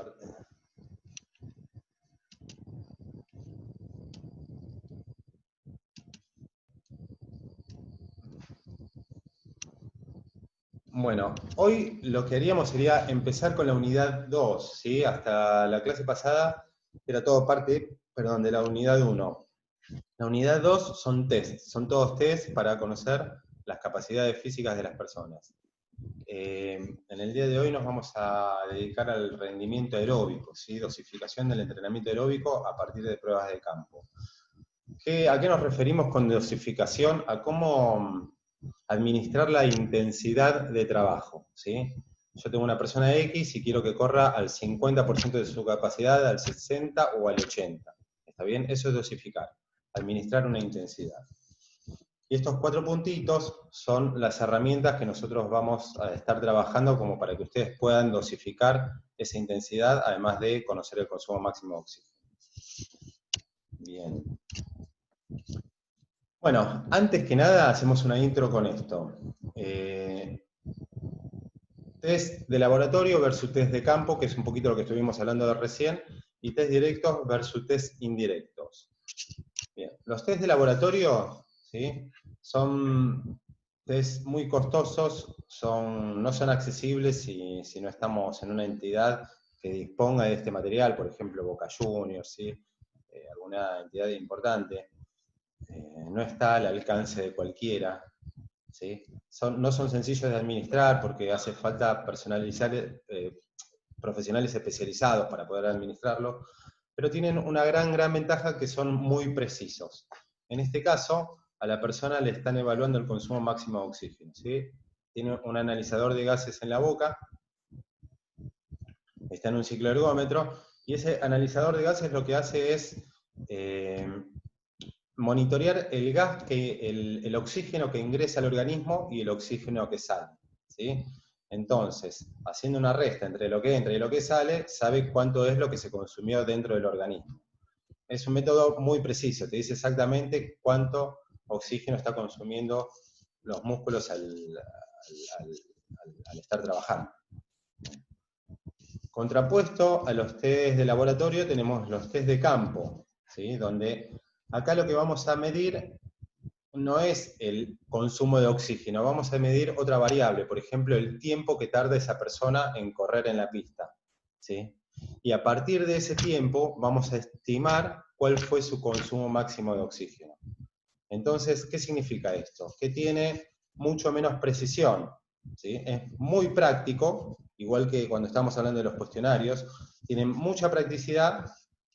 compartir. Bueno, hoy lo que haríamos sería empezar con la unidad 2, ¿sí? Hasta la clase pasada era todo parte, perdón, de la unidad 1. La unidad 2 son test, son todos test para conocer las capacidades físicas de las personas. En el día de hoy nos vamos a dedicar al rendimiento aeróbico, ¿sí? Dosificación del entrenamiento aeróbico a partir de pruebas de campo. ¿A qué nos referimos con dosificación? A cómo administrar la intensidad de trabajo, ¿sí? Yo tengo una persona X y quiero que corra al 50% de su capacidad, al 60% o al 80%. ¿Está bien? Eso es dosificar, administrar una intensidad. Y estos 4 puntitos son las herramientas que nosotros vamos a estar trabajando como para que ustedes puedan dosificar esa intensidad, además de conocer el consumo máximo de oxígeno. Bien. Bueno, antes que nada hacemos una intro con esto. Test de laboratorio versus test de campo, que es un poquito lo que estuvimos hablando de recién, y test directos versus test indirectos. Bien, los test de laboratorio, ¿sí? Son test muy costosos, no son accesibles si no estamos en una entidad que disponga de este material, por ejemplo Boca Juniors, ¿sí? Alguna entidad importante. No está al alcance de cualquiera, ¿sí? No son sencillos de administrar porque hace falta profesionales especializados para poder administrarlo, pero tienen una gran ventaja que son muy precisos. En este caso, a la persona le están evaluando el consumo máximo de oxígeno, ¿sí? Tiene un analizador de gases en la boca, está en un cicloergómetro, y ese analizador de gases lo que hace es monitorear el gas, el oxígeno que ingresa al organismo y el oxígeno que sale, ¿sí? Entonces, haciendo una resta entre lo que entra y lo que sale, sabe cuánto es lo que se consumió dentro del organismo. Es un método muy preciso, te dice exactamente cuánto oxígeno está consumiendo los músculos al estar trabajando. Contrapuesto a los test de laboratorio tenemos los test de campo, ¿sí? Donde acá lo que vamos a medir no es el consumo de oxígeno, vamos a medir otra variable, por ejemplo, el tiempo que tarda esa persona en correr en la pista, ¿sí? Y a partir de ese tiempo vamos a estimar cuál fue su consumo máximo de oxígeno. Entonces, ¿qué significa esto? Que tiene mucho menos precisión, ¿sí? Es muy práctico, igual que cuando estamos hablando de los cuestionarios, tiene mucha practicidad,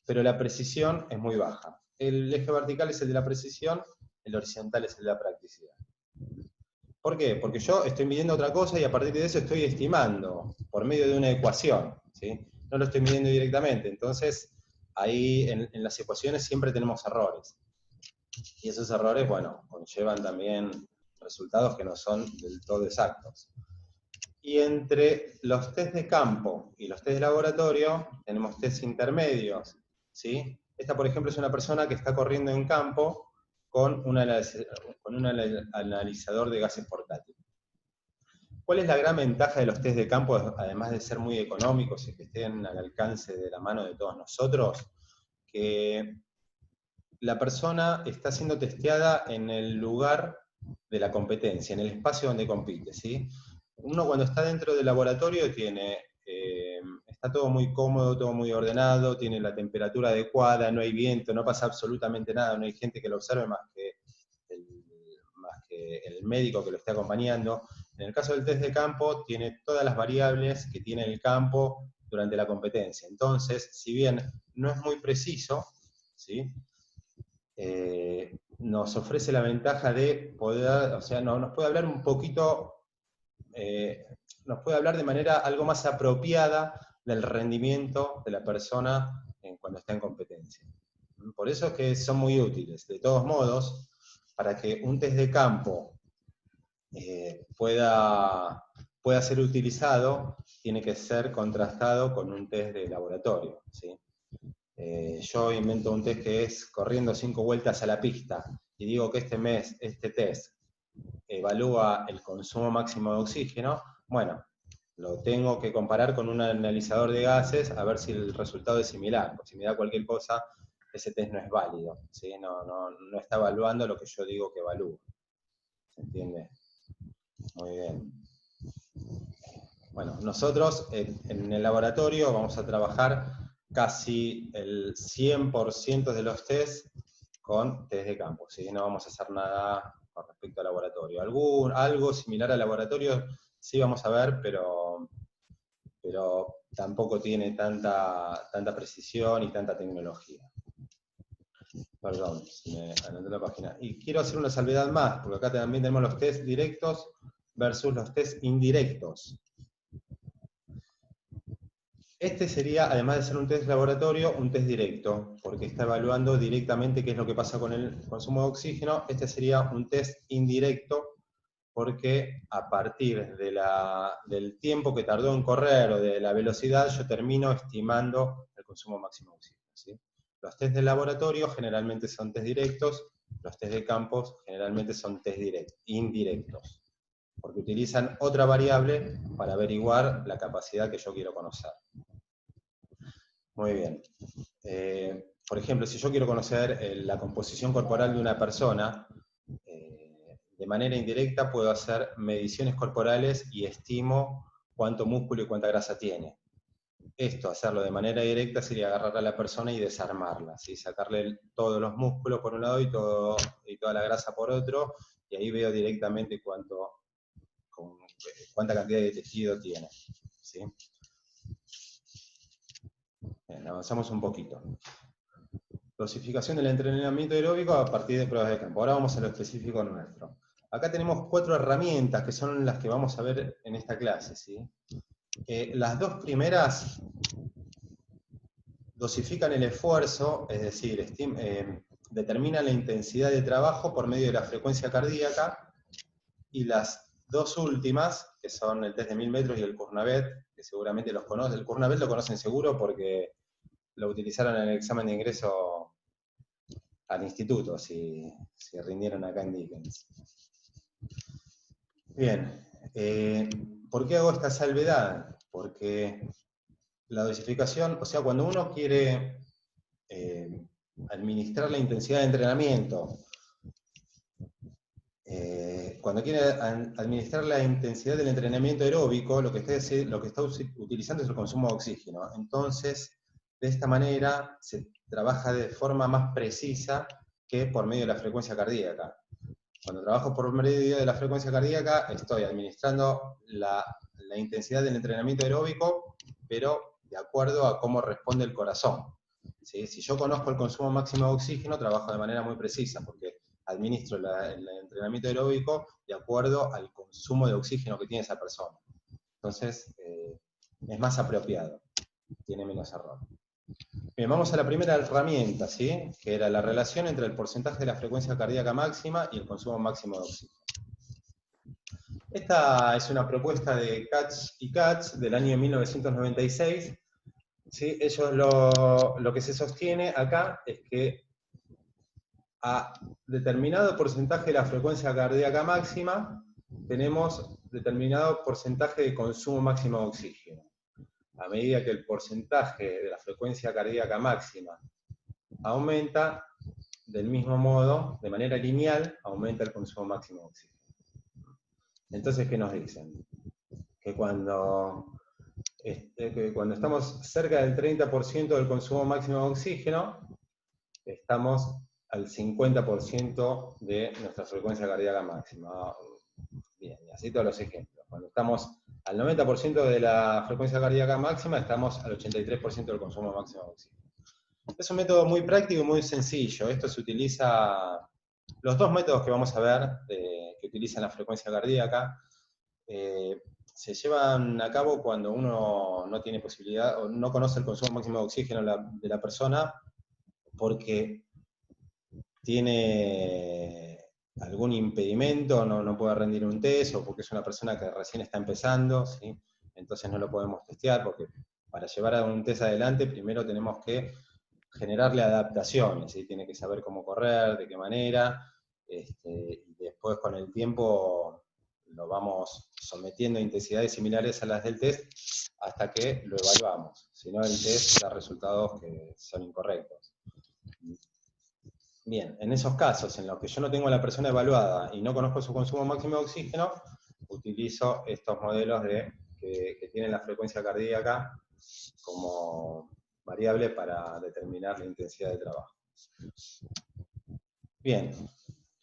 pero la precisión es muy baja. El eje vertical es el de la precisión, el horizontal es el de la practicidad. ¿Por qué? Porque yo estoy midiendo otra cosa y a partir de eso estoy estimando por medio de una ecuación, ¿sí? No lo estoy midiendo directamente, entonces ahí en las ecuaciones siempre tenemos errores. Y esos errores, bueno, conllevan también resultados que no son del todo exactos. Y entre los test de campo y los test de laboratorio, tenemos test intermedios, ¿sí? Esta, por ejemplo, es una persona que está corriendo en campo con un analizador de gases portátil. ¿Cuál es la gran ventaja de los test de campo, además de ser muy económicos y que estén al alcance de la mano de todos nosotros? Que la persona está siendo testeada en el lugar de la competencia, en el espacio donde compite, ¿sí? Uno cuando está dentro del laboratorio está todo muy cómodo, todo muy ordenado, tiene la temperatura adecuada, no hay viento, no pasa absolutamente nada, no hay gente que lo observe más que el médico que lo esté acompañando. En el caso del test de campo, tiene todas las variables que tiene el campo durante la competencia. Entonces, si bien no es muy preciso, ¿sí? Nos ofrece la ventaja de poder, o sea, nos puede hablar un poquito, nos puede hablar de manera algo más apropiada del rendimiento de la persona cuando está en competencia. Por eso es que son muy útiles. De todos modos, para que un test de campo pueda ser utilizado, tiene que ser contrastado con un test de laboratorio, ¿sí? Yo invento un test que es corriendo 5 vueltas a la pista y digo que este test evalúa el consumo máximo de oxígeno. Bueno, lo tengo que comparar con un analizador de gases a ver si el resultado es similar. Porque si me da cualquier cosa, ese test no es válido, ¿sí? No está evaluando lo que yo digo que evalúa. ¿Se entiende? Muy bien. Bueno, nosotros en el laboratorio vamos a trabajar casi el 100% de los test con test de campo, ¿sí? No vamos a hacer nada con respecto al laboratorio. Algo similar al laboratorio sí vamos a ver, pero tampoco tiene tanta precisión y tanta tecnología. Perdón, si me anoté la página. Y quiero hacer una salvedad más, porque acá también tenemos los test directos versus los test indirectos. Este sería, además de ser un test laboratorio, un test directo, porque está evaluando directamente qué es lo que pasa con el consumo de oxígeno. Este sería un test indirecto, porque a partir del tiempo que tardó en correr o de la velocidad, yo termino estimando el consumo máximo de oxígeno, ¿sí? Los test de laboratorio generalmente son test directos, los test de campos generalmente son test indirectos, porque utilizan otra variable para averiguar la capacidad que yo quiero conocer. Muy bien. Por ejemplo, si yo quiero conocer la composición corporal de una persona, de manera indirecta puedo hacer mediciones corporales y estimo cuánto músculo y cuánta grasa tiene. Esto, hacerlo de manera directa, sería agarrar a la persona y desarmarla, ¿sí? Sacarle todos los músculos por un lado y toda la grasa por otro, y ahí veo directamente cuánta cantidad de tejido tiene, ¿sí? Bien, avanzamos un poquito. Dosificación del entrenamiento aeróbico a partir de pruebas de campo. Ahora vamos a lo específico nuestro. Acá tenemos 4 herramientas que son las que vamos a ver en esta clase, ¿sí? Las dos primeras dosifican el esfuerzo, es decir, determinan la intensidad de trabajo por medio de la frecuencia cardíaca, y las dos últimas, que son el test de 1000 metros y el Cournavet, que seguramente los conocen. El Cournavet lo conocen seguro porque lo utilizaron en el examen de ingreso al instituto, si rindieron acá en Dickens. Bien, ¿por qué hago esta salvedad? Porque la dosificación, o sea, cuando uno quiere administrar la intensidad de entrenamiento, cuando quiere administrar la intensidad del entrenamiento aeróbico, lo que está utilizando es el consumo de oxígeno. Entonces, de esta manera se trabaja de forma más precisa que por medio de la frecuencia cardíaca. Cuando trabajo por medio de la frecuencia cardíaca, estoy administrando la intensidad del entrenamiento aeróbico, pero de acuerdo a cómo responde el corazón. ¿Sí? Si yo conozco el consumo máximo de oxígeno, trabajo de manera muy precisa, porque administro el entrenamiento aeróbico de acuerdo al consumo de oxígeno que tiene esa persona. Entonces, es más apropiado, tiene menos error. Bien, vamos a la primera herramienta, ¿sí? Que era la relación entre el porcentaje de la frecuencia cardíaca máxima y el consumo máximo de oxígeno. Esta es una propuesta de Katz y Katz del año 1996. ¿Sí? Ellos lo que se sostiene acá es que a determinado porcentaje de la frecuencia cardíaca máxima tenemos determinado porcentaje de consumo máximo de oxígeno. A medida que el porcentaje de la frecuencia cardíaca máxima aumenta, del mismo modo, de manera lineal, aumenta el consumo máximo de oxígeno. Entonces, ¿qué nos dicen? Que cuando estamos cerca del 30% del consumo máximo de oxígeno, estamos al 50% de nuestra frecuencia cardíaca máxima. Bien, y así todos los ejemplos. Cuando estamos al 90% de la frecuencia cardíaca máxima, estamos al 83% del consumo máximo de oxígeno. Es un método muy práctico y muy sencillo. Esto se utiliza, los dos métodos que vamos a ver, que utilizan la frecuencia cardíaca, se llevan a cabo cuando uno no tiene posibilidad o no conoce el consumo máximo de oxígeno de la persona porque tiene algún impedimento, no puede rendir un test, o porque es una persona que recién está empezando, ¿sí? Entonces no lo podemos testear, porque para llevar a un test adelante primero tenemos que generarle adaptaciones, ¿sí? Tiene que saber cómo correr, de qué manera, y después con el tiempo lo vamos sometiendo a intensidades similares a las del test hasta que lo evaluamos. Si no, el test da resultados que son incorrectos. Bien, en esos casos en los que yo no tengo a la persona evaluada y no conozco su consumo máximo de oxígeno, utilizo estos modelos que tienen la frecuencia cardíaca como variable para determinar la intensidad de trabajo. Bien,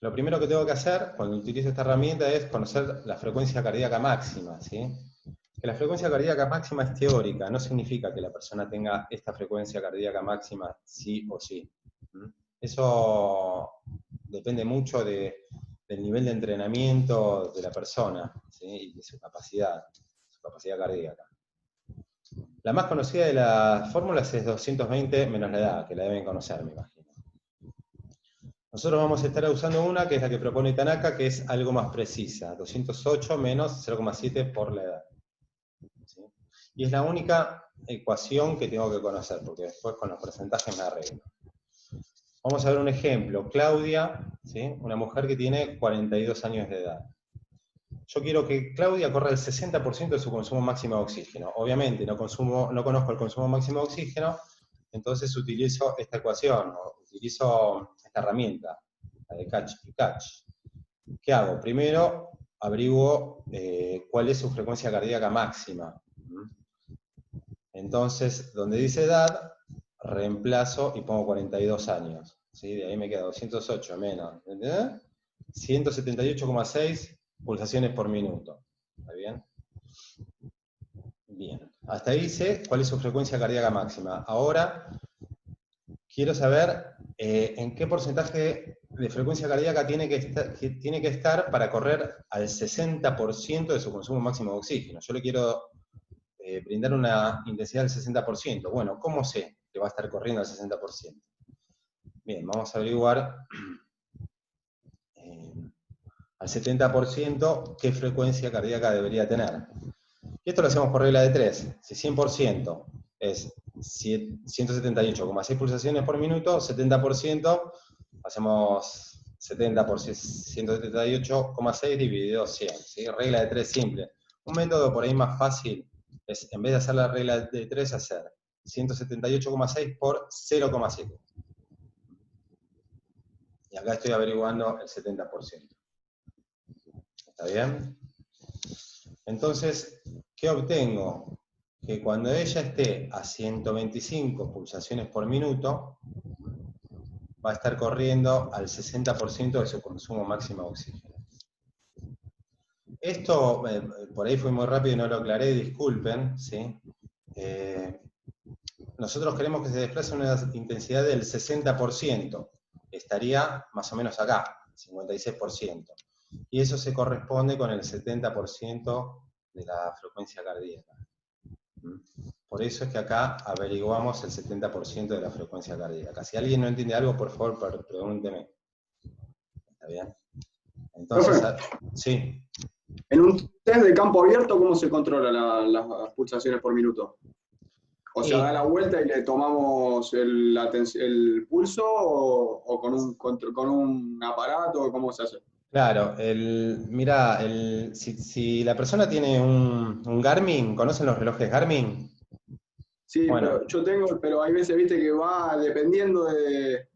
lo primero que tengo que hacer cuando utilizo esta herramienta es conocer la frecuencia cardíaca máxima, ¿sí? Que la frecuencia cardíaca máxima es teórica, no significa que la persona tenga esta frecuencia cardíaca máxima sí o sí. Eso depende mucho del nivel de entrenamiento de la persona, ¿sí? Y de su capacidad cardíaca. La más conocida de las fórmulas es 220 menos la edad, que la deben conocer, me imagino. Nosotros vamos a estar usando una que es la que propone Tanaka, que es algo más precisa, 208 menos 0,7 por la edad. ¿Sí? Y es la única ecuación que tengo que conocer, porque después con los porcentajes me arreglo. Vamos a ver un ejemplo. Claudia, ¿sí? Una mujer que tiene 42 años de edad. Yo quiero que Claudia corra el 60% de su consumo máximo de oxígeno. Obviamente no conozco el consumo máximo de oxígeno, entonces utilizo esta ecuación, utilizo esta herramienta, la de catch y catch. ¿Qué hago? Primero averiguo cuál es su frecuencia cardíaca máxima. Entonces, donde dice edad, reemplazo y pongo 42 años. ¿Sí? De ahí me queda 208 menos 178,6 pulsaciones por minuto. ¿Está bien? Bien. Hasta ahí sé cuál es su frecuencia cardíaca máxima. Ahora quiero saber en qué porcentaje de frecuencia cardíaca tiene que estar para correr al 60% de su consumo máximo de oxígeno. Yo le quiero brindar una intensidad del 60%. Bueno, ¿cómo sé que va a estar corriendo al 60%? Bien, vamos a averiguar al 70% qué frecuencia cardíaca debería tener. Y esto lo hacemos por regla de 3. Si 100% es 178,6 pulsaciones por minuto, 70% hacemos 70 por 178,6 dividido 100. ¿Sí? Regla de 3 simple. Un método por ahí más fácil es, en vez de hacer la regla de 3, hacer 178,6 por 0,7. Y acá estoy averiguando el 70%. ¿Está bien? Entonces, ¿qué obtengo? Que cuando ella esté a 125 pulsaciones por minuto, va a estar corriendo al 60% de su consumo máximo de oxígeno. Esto, por ahí fue muy rápido y no lo aclaré, disculpen, ¿sí? Nosotros queremos que se desplace a una intensidad del 60%, estaría más o menos acá, 56%. Y eso se corresponde con el 70% de la frecuencia cardíaca. Por eso es que acá averiguamos el 70% de la frecuencia cardíaca. Si alguien no entiende algo, por favor, pregúnteme. ¿Está bien? Entonces, sí. En un test de campo abierto, ¿cómo se controlan las pulsaciones por minuto? O sea, da la vuelta y le tomamos el pulso o con un aparato, ¿cómo se hace? Claro, mira, si la persona tiene un Garmin, ¿conocen los relojes Garmin? Sí, Bueno, pero yo tengo, pero hay veces, viste, que va dependiendo de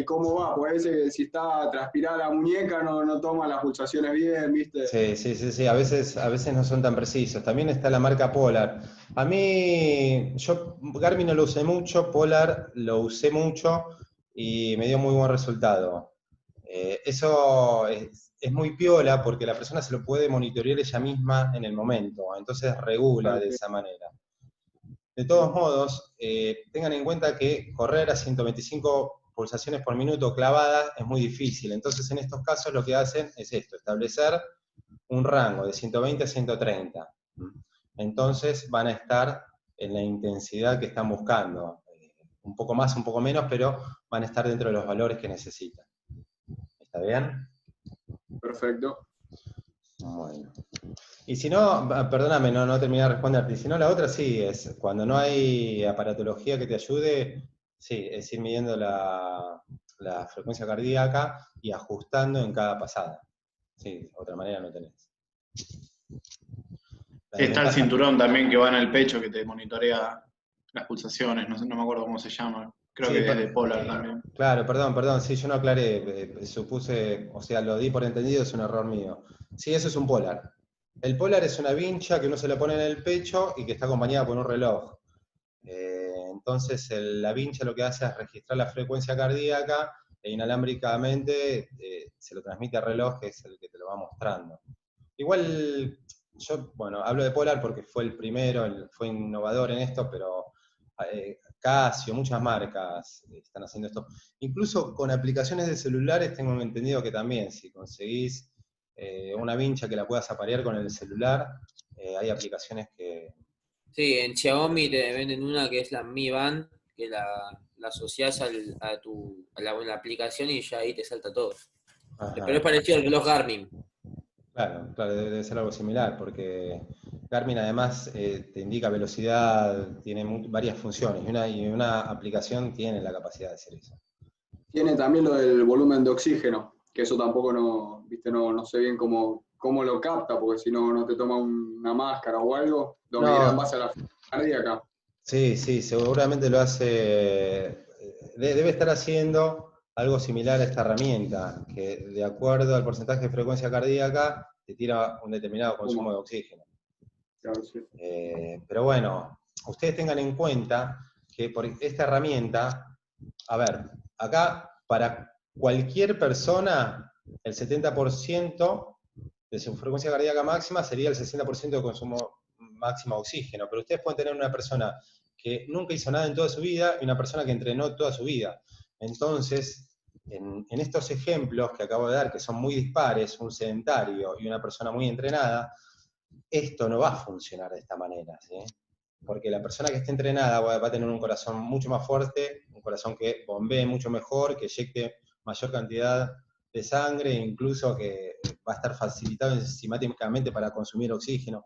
cómo va, pues a veces si está transpirada la muñeca no toma las pulsaciones bien, viste. sí, a veces no son tan precisos. También está la marca Polar. A mí, yo Garmin no lo usé mucho, Polar lo usé mucho y me dio muy buen resultado. Eso es muy piola porque la persona se lo puede monitorear ella misma en el momento, entonces regula de esa manera. De todos modos, tengan en cuenta que correr a 125 pulsaciones por minuto clavadas es muy difícil, entonces en estos casos lo que hacen es esto, establecer un rango de 120 a 130. Entonces van a estar en la intensidad que están buscando, un poco más, un poco menos, pero van a estar dentro de los valores que necesitan. ¿Está bien? Perfecto. Bueno. Y si no, perdóname, no terminé de responderte. Y si no, la otra sí, es cuando no hay aparatología que te ayude, sí, es ir midiendo la frecuencia cardíaca y ajustando en cada pasada. Sí, otra manera no tenés. Está el cinturón también que va en el pecho que te monitorea las pulsaciones, no sé, no me acuerdo cómo se llama. Creo Sí, que es de Polar también. claro, perdón, sí, yo no aclaré, supuse, o sea, lo di por entendido, es un error mío. Sí, eso es un Polar. El Polar es una vincha que uno se le pone en el pecho y que está acompañada por un reloj. Entonces, la vincha lo que hace es registrar la frecuencia cardíaca e inalámbricamente se lo transmite al reloj, que es el que te lo va mostrando. Igual, yo, bueno, hablo de Polar porque fue el primero, fue innovador en esto, pero Casio, muchas marcas están haciendo esto. Incluso con aplicaciones de celulares tengo entendido que también, si conseguís una vincha que la puedas aparear con el celular, hay aplicaciones que... Sí, en Xiaomi te venden una que es la Mi Band, que la asociás la aplicación y ya ahí te salta todo. Ajá. Pero es parecido al reloj Garmin. Claro, debe ser algo similar, porque Garmin además te indica velocidad, tiene varias funciones, y una aplicación tiene la capacidad de hacer eso. Tiene también lo del volumen de oxígeno, que eso tampoco no sé bien cómo lo capta, porque si no, no te toma una máscara o algo, lo medirá en base a la frecuencia cardíaca. Sí, seguramente lo hace, debe estar haciendo algo similar a esta herramienta, que de acuerdo al porcentaje de frecuencia cardíaca, te tira un determinado consumo de oxígeno. Claro, sí. Pero bueno, ustedes tengan en cuenta que por esta herramienta, a ver, acá para cualquier persona, el 70% de su frecuencia cardíaca máxima sería el 60% de consumo máximo de oxígeno, pero ustedes pueden tener una persona que nunca hizo nada en toda su vida y una persona que entrenó toda su vida. Entonces, en estos ejemplos que acabo de dar, que son muy dispares, un sedentario y una persona muy entrenada, esto no va a funcionar de esta manera, ¿sí? Porque la persona que esté entrenada va a tener un corazón mucho más fuerte, un corazón que bombee mucho mejor, que eyecte mayor cantidad de sangre, incluso que va a estar facilitado enzimáticamente para consumir oxígeno.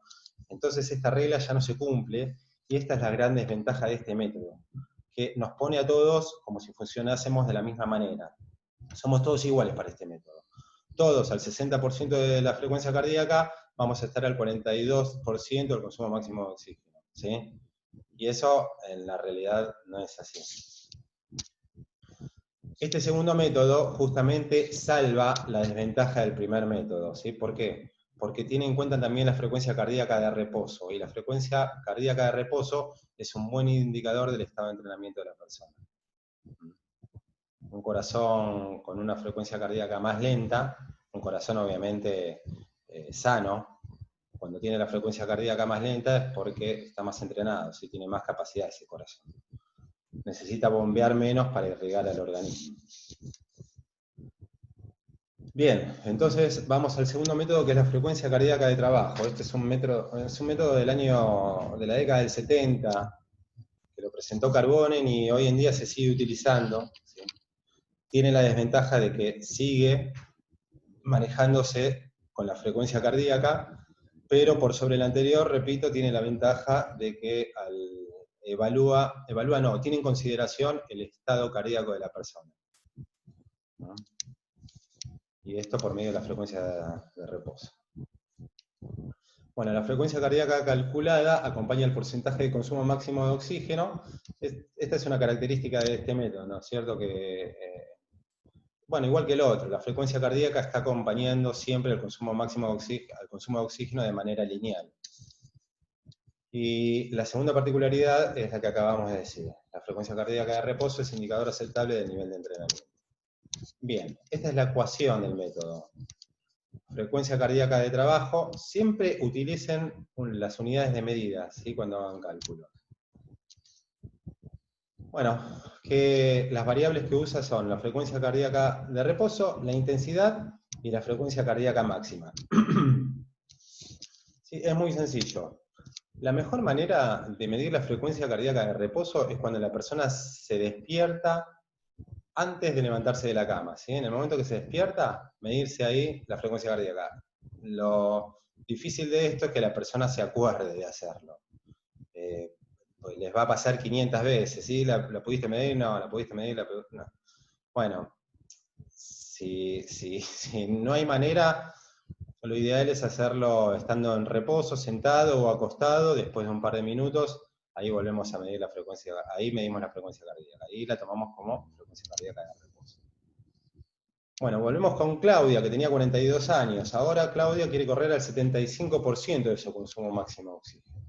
Entonces esta regla ya no se cumple, y esta es la gran desventaja de este método, que nos pone a todos como si funcionásemos de la misma manera. Somos todos iguales para este método. Todos al 60% de la frecuencia cardíaca, vamos a estar al 42% del consumo máximo de oxígeno, ¿sí? Y eso en la realidad no es así. Este segundo método justamente salva la desventaja del primer método, ¿sí? ¿Por qué? Porque tiene en cuenta también la frecuencia cardíaca de reposo, y la frecuencia cardíaca de reposo es un buen indicador del estado de entrenamiento de la persona. Un corazón con una frecuencia cardíaca más lenta, un corazón obviamente sano, cuando tiene la frecuencia cardíaca más lenta es porque está más entrenado, ¿sí? Tiene más capacidad ese corazón. Necesita bombear menos para irrigar al organismo. Bien, entonces vamos al segundo método, que es la frecuencia cardíaca de trabajo. Este es un método de la década del 70, que lo presentó Carbonen y hoy en día se sigue utilizando, ¿sí? Tiene la desventaja de que sigue manejándose con la frecuencia cardíaca, pero por sobre el anterior, repito, tiene la ventaja de que tiene en consideración el estado cardíaco de la persona, ¿no? Y esto por medio de la frecuencia de reposo. Bueno, la frecuencia cardíaca calculada acompaña el porcentaje de consumo máximo de oxígeno. Esta es una característica de este método, ¿no es cierto? Que, bueno, igual que el otro, la frecuencia cardíaca está acompañando siempre el consumo máximo al consumo de oxígeno de manera lineal. Y la segunda particularidad es la que acabamos de decir. La frecuencia cardíaca de reposo es indicador aceptable del nivel de entrenamiento. Bien, esta es la ecuación del método. Frecuencia cardíaca de trabajo, siempre utilicen las unidades de medida, ¿sí? Cuando hagan cálculos. Bueno, las variables que usa son la frecuencia cardíaca de reposo, la intensidad y la frecuencia cardíaca máxima. Sí, es muy sencillo. La mejor manera de medir la frecuencia cardíaca de reposo es cuando la persona se despierta antes de levantarse de la cama, ¿sí? En el momento que se despierta, medirse ahí la frecuencia cardíaca. Lo difícil de esto es que la persona se acuerde de hacerlo. Pues les va a pasar 500 veces, ¿sí? ¿La pudiste medir? No, ¿la pudiste medir? No. Bueno, si no hay manera, Lo ideal es hacerlo estando en reposo, sentado o acostado, después de un par de minutos, ahí volvemos a medir la frecuencia, ahí medimos la frecuencia cardíaca, ahí la tomamos como frecuencia cardíaca de reposo. Bueno, volvemos con Claudia, que tenía 42 años. Ahora Claudia quiere correr al 75% de su consumo máximo de oxígeno.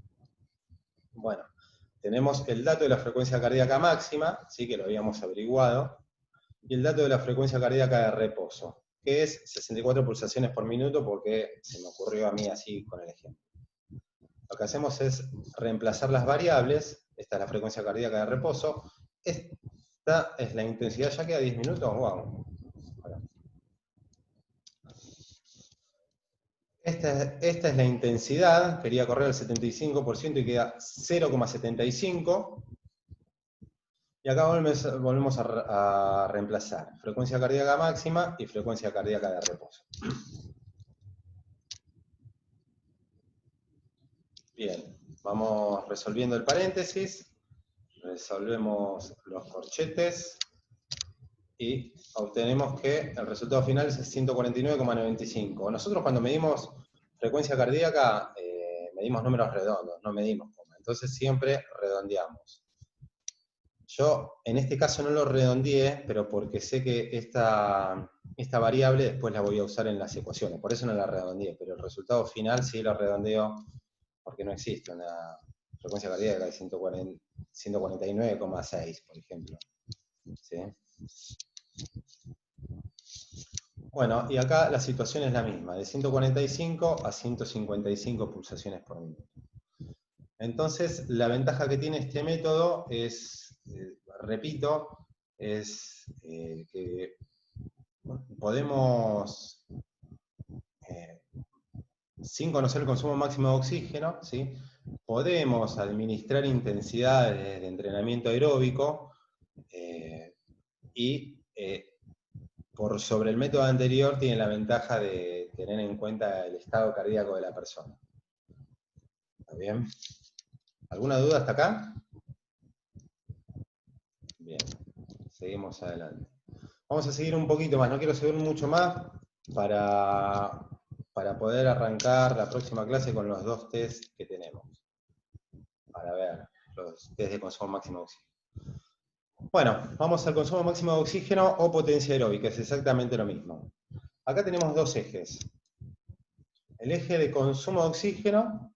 Bueno, tenemos el dato de la frecuencia cardíaca máxima, ¿sí? Que lo habíamos averiguado, y el dato de la frecuencia cardíaca de reposo, que es 64 pulsaciones por minuto, porque se me ocurrió a mí así con el ejemplo. Lo que hacemos es reemplazar las variables. Esta es la frecuencia cardíaca de reposo, esta es la intensidad. ¿Ya queda 10 minutos? ¡Wow! Esta es la intensidad, quería correr al 75% y queda 0,75. Y acá volvemos a reemplazar frecuencia cardíaca máxima y frecuencia cardíaca de reposo. Bien, vamos resolviendo el paréntesis, resolvemos los corchetes y obtenemos que el resultado final es 149,95. Nosotros cuando medimos frecuencia cardíaca, medimos números redondos, no medimos coma. Entonces siempre redondeamos. Yo en este caso no lo redondeé, pero porque sé que esta variable después la voy a usar en las ecuaciones, por eso no la redondeé, pero el resultado final sí lo redondeo, porque no existe una frecuencia cardíaca de 149,6, por ejemplo. ¿Sí? Bueno, y acá la situación es la misma, de 145 a 155 pulsaciones por minuto. Entonces, la ventaja que tiene este método es, repito, es que podemos, sin conocer el consumo máximo de oxígeno, ¿sí? Podemos administrar intensidades de entrenamiento aeróbico y por sobre el método anterior tiene la ventaja de tener en cuenta el estado cardíaco de la persona. ¿Está bien? ¿Alguna duda hasta acá? Bien, seguimos adelante. Vamos a seguir un poquito más, no quiero seguir mucho más para poder arrancar la próxima clase con los dos test que tenemos. Para ver, los test de consumo máximo de oxígeno. Bueno, vamos al consumo máximo de oxígeno o potencia aeróbica, es exactamente lo mismo. Acá tenemos dos ejes. El eje de consumo de oxígeno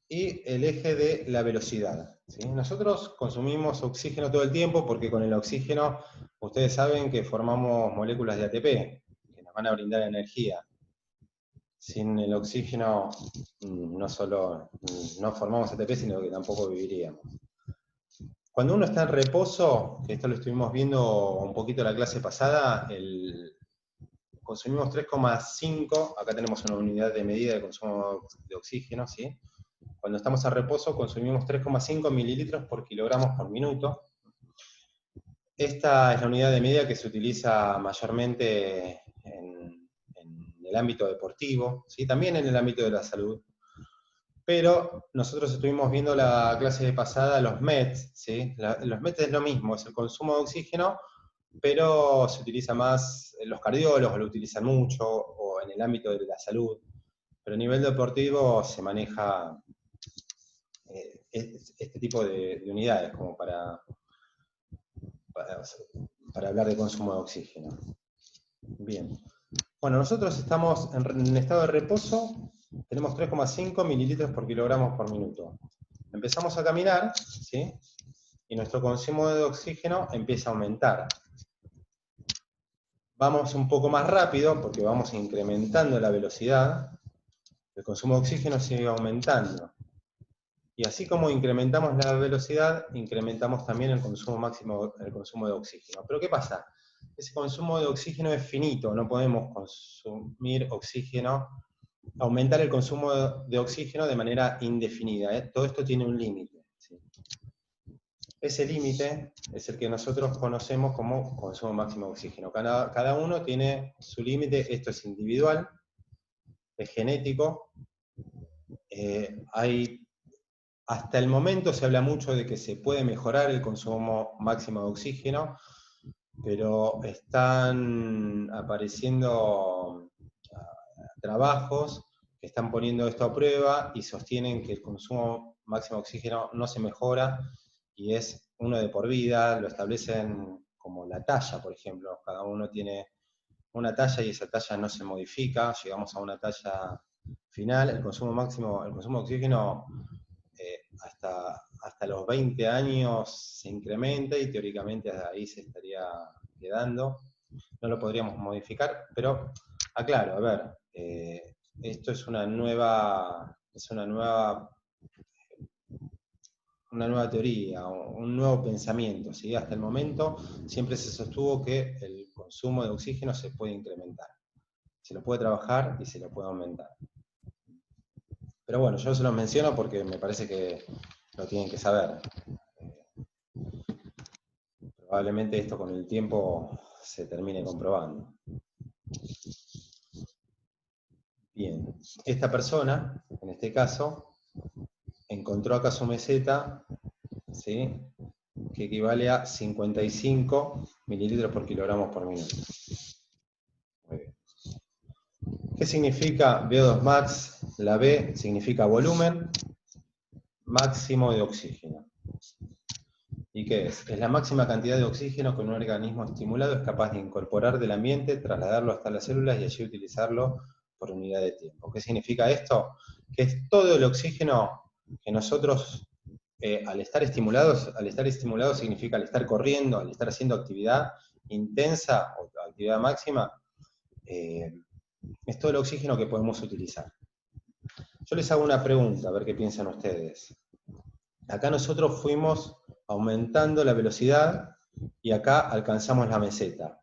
y el eje de la velocidad. ¿Sí? Nosotros consumimos oxígeno todo el tiempo porque con el oxígeno, ustedes saben que formamos moléculas de ATP, que nos van a brindar energía. Sin el oxígeno no solo no formamos ATP, sino que tampoco viviríamos. Cuando uno está en reposo, que esto lo estuvimos viendo un poquito en la clase pasada, consumimos 3,5, acá tenemos una unidad de medida de consumo de oxígeno, ¿sí? Cuando estamos a reposo consumimos 3,5 mililitros por kilogramos por minuto. Esta es la unidad de medida que se utiliza mayormente en el ámbito deportivo, ¿sí? También en el ámbito de la salud. Pero nosotros estuvimos viendo la clase pasada los METs, ¿sí? Los METs es lo mismo, es el consumo de oxígeno, pero se utiliza más, los cardiólogos lo utilizan mucho, o en el ámbito de la salud. Pero a nivel deportivo se maneja este tipo de unidades, como para hablar de consumo de oxígeno. Bien. Bueno, nosotros estamos en estado de reposo, tenemos 3,5 mililitros por kilogramos por minuto. Empezamos a caminar, ¿sí? Y nuestro consumo de oxígeno empieza a aumentar. Vamos un poco más rápido porque vamos incrementando la velocidad, el consumo de oxígeno sigue aumentando. Y así como incrementamos la velocidad, incrementamos también el consumo máximo, el consumo de oxígeno. Pero ¿qué pasa? Ese consumo de oxígeno es finito, no podemos consumir oxígeno, aumentar el consumo de oxígeno de manera indefinida, ¿eh? Todo esto tiene un límite, ¿sí? Ese límite es el que nosotros conocemos como consumo máximo de oxígeno. Cada uno tiene su límite, esto es individual, es genético. Hasta el momento se habla mucho de que se puede mejorar el consumo máximo de oxígeno, pero están apareciendo trabajos que están poniendo esto a prueba y sostienen que el consumo máximo de oxígeno no se mejora y es uno de por vida, lo establecen como la talla, por ejemplo, cada uno tiene una talla y esa talla no se modifica, llegamos a una talla final, el consumo de oxígeno hasta los 20 años se incrementa y teóricamente ahí se estaría quedando, no lo podríamos modificar, pero aclaro, a ver, esto es una nueva teoría, un nuevo pensamiento, ¿sí? Hasta el momento siempre se sostuvo que el consumo de oxígeno se puede incrementar, se lo puede trabajar y se lo puede aumentar. Pero bueno, yo se los menciono porque me parece que lo tienen que saber. Probablemente esto con el tiempo se termine comprobando. Bien, esta persona, en este caso, encontró acá su meseta, ¿sí?, que equivale a 55 mililitros por kilogramo por minuto. Muy bien. ¿Qué significa VO2 max? La V significa volumen máximo de oxígeno. ¿Y qué es? Es la máxima cantidad de oxígeno que un organismo estimulado es capaz de incorporar del ambiente, trasladarlo hasta las células y allí utilizarlo por unidad de tiempo. ¿Qué significa esto? Que es todo el oxígeno que nosotros, al estar estimulados significa al estar corriendo, al estar haciendo actividad intensa o actividad máxima, es todo el oxígeno que podemos utilizar. Yo les hago una pregunta, a ver qué piensan ustedes. Acá nosotros fuimos aumentando la velocidad y acá alcanzamos la meseta.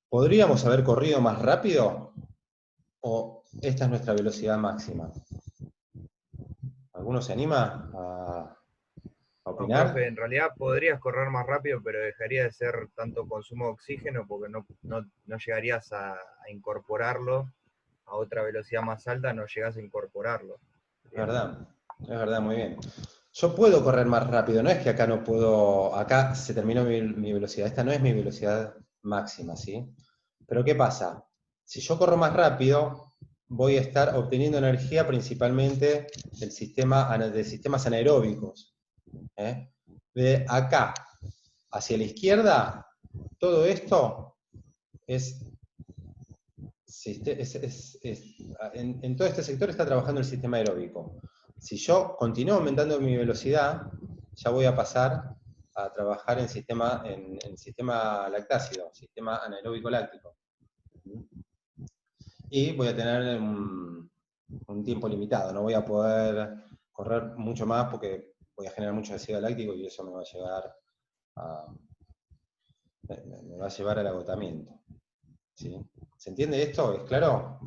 ¿Podríamos haber corrido más rápido? ¿O esta es nuestra velocidad máxima? ¿Alguno se anima a No, opinar? profe, en realidad podrías correr más rápido, pero dejaría de ser tanto consumo de oxígeno porque no llegarías a incorporarlo a otra velocidad más alta, no llegás a incorporarlo. Es verdad, muy bien. Yo puedo correr más rápido, no es que acá no puedo, acá se terminó mi velocidad, esta no es mi velocidad máxima, ¿sí? Pero ¿qué pasa? Si yo corro más rápido, voy a estar obteniendo energía principalmente de sistemas anaeróbicos. De acá hacia la izquierda, todo esto en todo este sector está trabajando el sistema aeróbico. Si yo continúo aumentando mi velocidad, ya voy a pasar a trabajar en sistema lactácido, sistema anaeróbico láctico. Y voy a tener un tiempo limitado, no voy a poder correr mucho más porque voy a generar mucho ácido láctico y eso me va a llevar al agotamiento. ¿Sí? ¿Se entiende esto? ¿Es claro?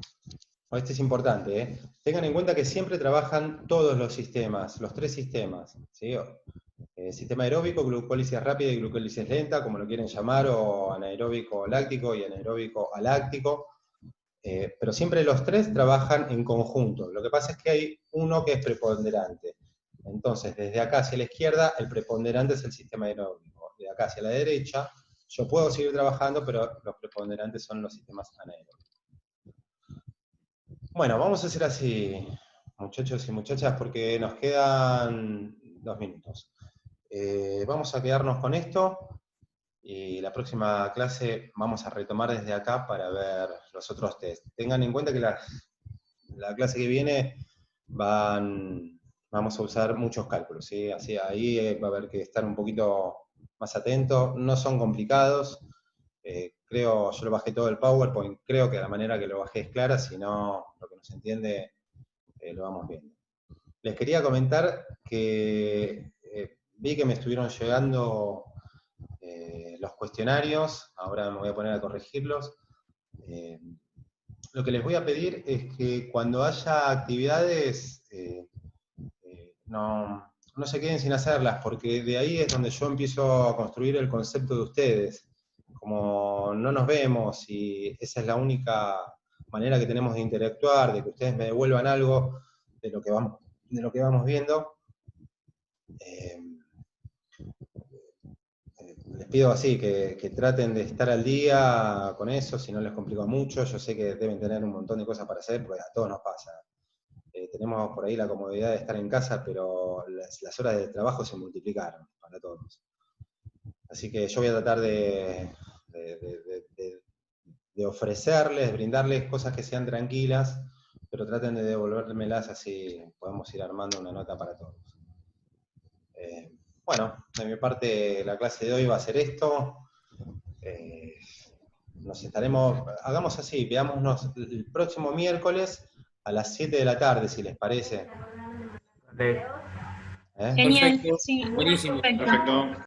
Este es importante, ¿eh? Tengan en cuenta que siempre trabajan todos los sistemas, los tres sistemas, ¿sí? Sistema aeróbico, glucólisis rápida y glucólisis lenta, como lo quieren llamar, o anaeróbico láctico y anaeróbico aláctico, pero siempre los tres trabajan en conjunto. Lo que pasa es que hay uno que es preponderante. Entonces, desde acá hacia la izquierda, el preponderante es el sistema aeróbico. De acá hacia la derecha, yo puedo seguir trabajando, pero los preponderantes son los sistemas anaeróbicos. Bueno, vamos a hacer así, muchachos y muchachas, porque nos quedan 2 minutos. Vamos a quedarnos con esto, y la próxima clase vamos a retomar desde acá para ver los otros test. Tengan en cuenta que la clase que viene vamos a usar muchos cálculos, ¿sí? Así ahí va a haber que estar un poquito más atentos, no son complicados. Yo lo bajé todo el PowerPoint, creo que la manera que lo bajé es clara, si no, lo que no se entiende, lo vamos viendo. Les quería comentar que vi que me estuvieron llegando los cuestionarios, ahora me voy a poner a corregirlos. Lo que les voy a pedir es que cuando haya actividades, no se queden sin hacerlas, porque de ahí es donde yo empiezo a construir el concepto de ustedes. Como no nos vemos y esa es la única manera que tenemos de interactuar, de que ustedes me devuelvan algo de lo que vamos viendo, les pido pido así, que traten de estar al día con eso, si no les complica mucho. Yo sé que deben tener un montón de cosas para hacer, porque a todos nos pasa. Tenemos por ahí la comodidad de estar en casa, pero las horas de trabajo se multiplicaron para todos. Así que yo voy a tratar de ofrecerles, brindarles cosas que sean tranquilas, pero traten de devolvérmelas, así podemos ir armando una nota para todos. Bueno, de mi parte la clase de hoy va a ser esto. Hagamos así, veámonos el próximo miércoles a las 7 de la tarde, si les parece. Dale. Genial, Perfecto, sí. buenísimo. Perfecto. Perfecto.